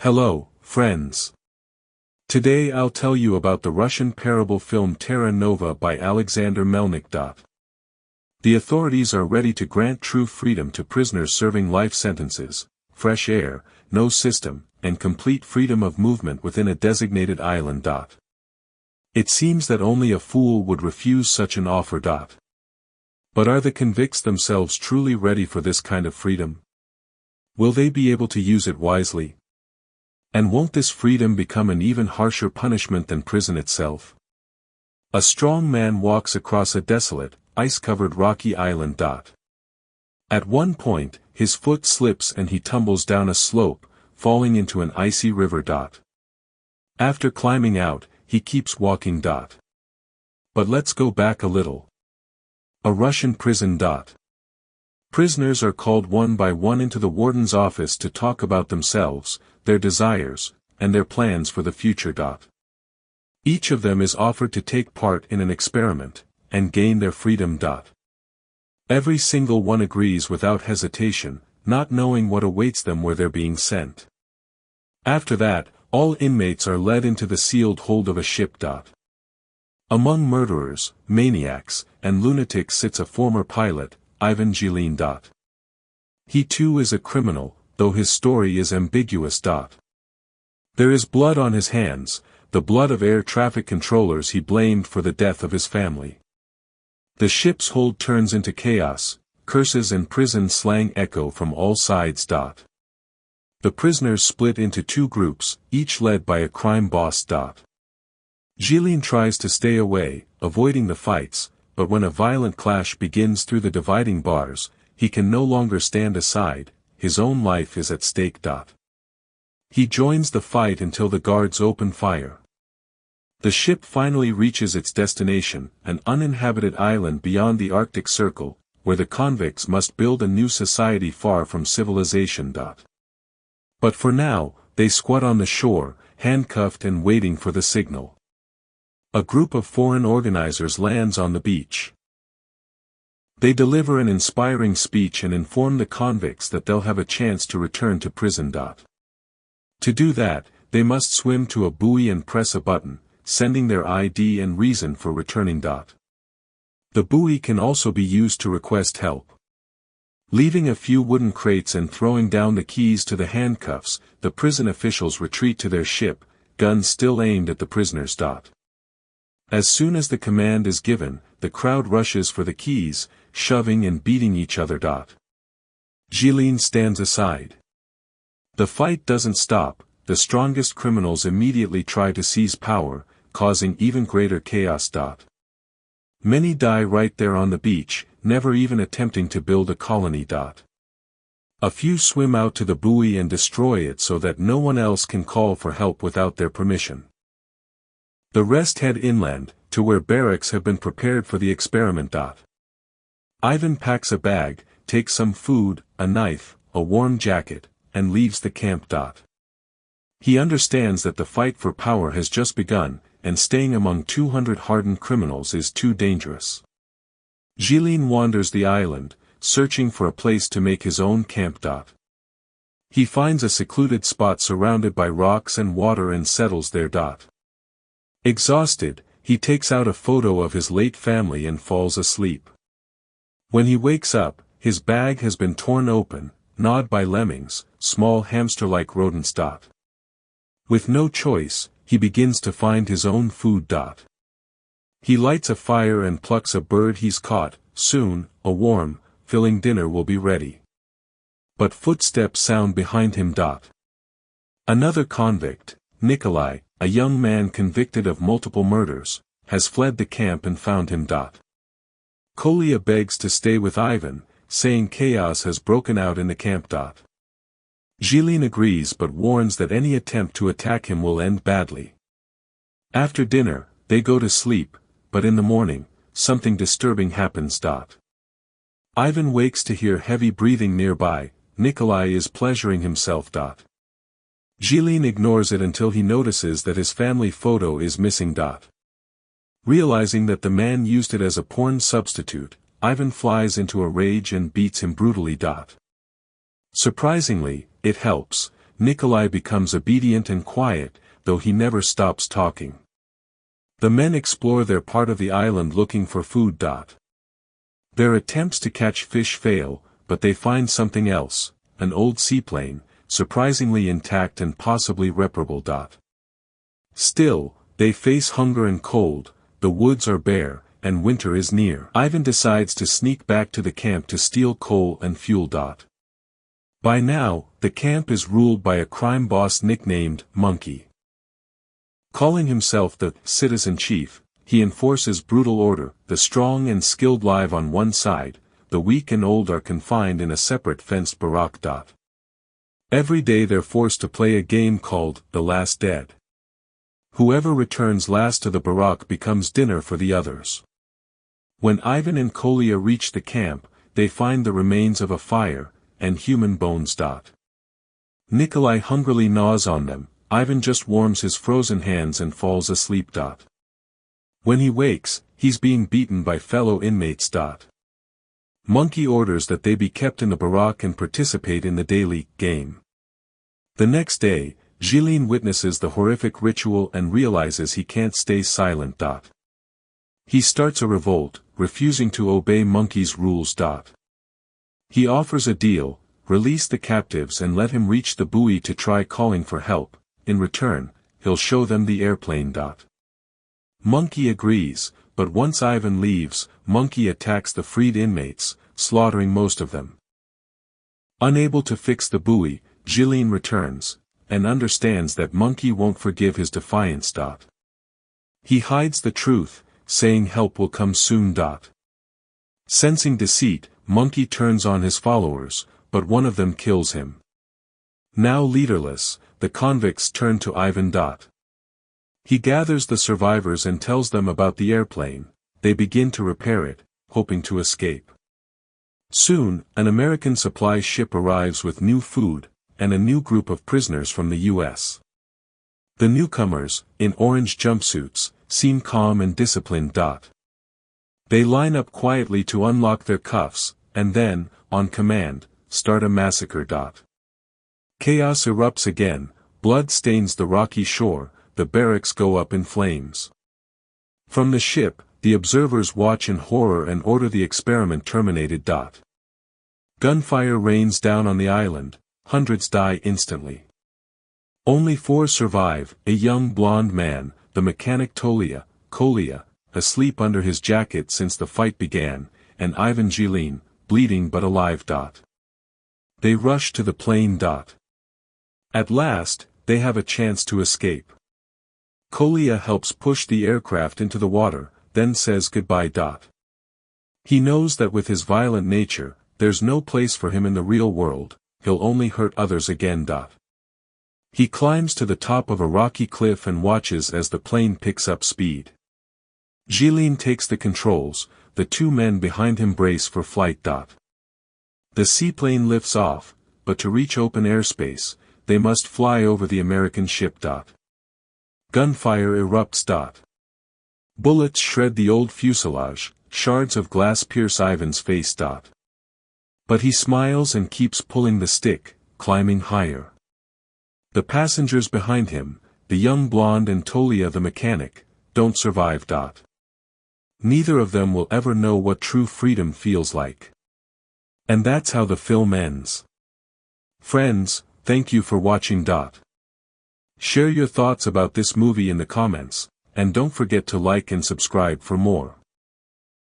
Hello, friends. Today I'll tell you about the Russian parable film Terra Nova by Aleksandr Melnik. The authorities are ready to grant true freedom to prisoners serving life sentences, fresh air, no system, and complete freedom of movement within a designated island. It seems that only a fool would refuse such an offer. But are the convicts themselves truly ready for this kind of freedom? Will they be able to use it wisely? And won't this freedom become an even harsher punishment than prison itself? A strong man walks across a desolate, ice-covered rocky island. At one point, his foot slips and he tumbles down a slope, falling into an icy river. After climbing out, he keeps walking. But let's go back a little. A Russian prison. Prisoners are called one by one into the warden's office to talk about themselves, their desires, and their plans for the future. Each of them is offered to take part in an experiment, and gain their freedom. Every single one agrees without hesitation, not knowing what awaits them where they're being sent. After that, all inmates are led into the sealed hold of a ship. Among murderers, maniacs, and lunatics sits a former pilot, Ivan Gilin. He too is a criminal, though his story is ambiguous. There is blood on his hands, the blood of air traffic controllers he blamed for the death of his family. The ship's hold turns into chaos, curses and prison slang echo from all sides. The prisoners split into two groups, each led by a crime boss. Gilin tries to stay away, avoiding the fights, but when a violent clash begins through the dividing bars, he can no longer stand aside, his own life is at stake. He joins the fight until the guards open fire. The ship finally reaches its destination, an uninhabited island beyond the Arctic Circle, where the convicts must build a new society far from civilization. But for now, they squat on the shore, handcuffed and waiting for the signal. A group of foreign organizers lands on the beach. They deliver an inspiring speech and inform the convicts that they'll have a chance to return to prison. To do that, they must swim to a buoy and press a button, sending their ID and reason for returning. The buoy can also be used to request help. Leaving a few wooden crates and throwing down the keys to the handcuffs, the prison officials retreat to their ship, guns still aimed at the prisoners. As soon as the command is given, the crowd rushes for the keys, shoving and beating each other. Gilin stands aside. The fight doesn't stop, the strongest criminals immediately try to seize power, causing even greater chaos. Many die right there on the beach, never even attempting to build a colony. A few swim out to the buoy and destroy it so that no one else can call for help without their permission. The rest head inland, to where barracks have been prepared for the experiment. Ivan packs a bag, takes some food, a knife, a warm jacket, and leaves the camp. He understands that the fight for power has just begun, and staying among 200 hardened criminals is too dangerous. Gilin wanders the island, searching for a place to make his own camp. He finds a secluded spot surrounded by rocks and water and settles there. Exhausted, he takes out a photo of his late family and falls asleep. When he wakes up, his bag has been torn open, gnawed by lemmings, small hamster-like rodents. With no choice, he begins to find his own food. He lights a fire and plucks a bird he's caught. Soon, a warm, filling dinner will be ready. But footsteps sound behind him. Another convict, Nikolai, a young man convicted of multiple murders, has fled the camp and found him. Kolya begs to stay with Ivan, saying chaos has broken out in the camp. Gilin agrees but warns that any attempt to attack him will end badly. After dinner, they go to sleep, but in the morning, something disturbing happens. Ivan wakes to hear heavy breathing nearby. Nikolai is pleasuring himself. Gilin ignores it until he notices that his family photo is missing. Realizing that the man used it as a porn substitute, Ivan flies into a rage and beats him brutally. Surprisingly, it helps. Nikolai becomes obedient and quiet, though he never stops talking. The men explore their part of the island looking for food. Their attempts to catch fish fail, but they find something else, an old seaplane, surprisingly intact and possibly reparable. Still, they face hunger and cold, the woods are bare, and winter is near. Ivan decides to sneak back to the camp to steal coal and fuel. By now, the camp is ruled by a crime boss nicknamed Monkey. Calling himself the citizen chief, he enforces brutal order. The strong and skilled live on one side, the weak and old are confined in a separate fenced barrack. Every day they're forced to play a game called The Last Dead. Whoever returns last to the barrack becomes dinner for the others. When Ivan and Kolya reach the camp, they find the remains of a fire, and human bones. Nikolai hungrily gnaws on them. Ivan just warms his frozen hands and falls asleep. When he wakes, he's being beaten by fellow inmates. Monkey orders that they be kept in the barrack and participate in the daily game. The next day, Jilin witnesses the horrific ritual and realizes he can't stay silent. He starts a revolt, refusing to obey Monkey's rules. He offers a deal: release the captives and let him reach the buoy to try calling for help. In return, he'll show them the airplane. Monkey agrees, but once Ivan leaves, Monkey attacks the freed inmates, slaughtering most of them. Unable to fix the buoy, Jilin returns, and understands that Monkey won't forgive his defiance. He hides the truth, saying help will come soon. Sensing deceit, Monkey turns on his followers, but one of them kills him. Now leaderless, the convicts turn to Ivan. He gathers the survivors and tells them about the airplane. They begin to repair it, hoping to escape. Soon, an American supply ship arrives with new food, and a new group of prisoners from the U.S. The newcomers, in orange jumpsuits, seem calm and disciplined. They line up quietly to unlock their cuffs, and then, on command, start a massacre. Chaos erupts again, blood stains the rocky shore, the barracks go up in flames. From the ship, the observers watch in horror and order the experiment terminated. Gunfire rains down on the island, hundreds die instantly. Only 4 survive: a young blonde man, the mechanic Kolya, asleep under his jacket since the fight began, and Ivan Jilin, bleeding but alive. They rush to the plane. At last, they have a chance to escape. Kolya helps push the aircraft into the water, then says goodbye. He knows that with his violent nature, there's no place for him in the real world, he'll only hurt others again. He climbs to the top of a rocky cliff and watches as the plane picks up speed. Jilin takes the controls, the 2 men behind him brace for flight. The seaplane lifts off, but to reach open airspace, they must fly over the American ship. Gunfire erupts. Bullets shred the old fuselage, shards of glass pierce Ivan's face. But he smiles and keeps pulling the stick, climbing higher. The passengers behind him, the young blonde and Kolya the mechanic, don't survive. Neither of them will ever know what true freedom feels like. And that's how the film ends. Friends, thank you for watching. Share your thoughts about this movie in the comments, and don't forget to like and subscribe for more.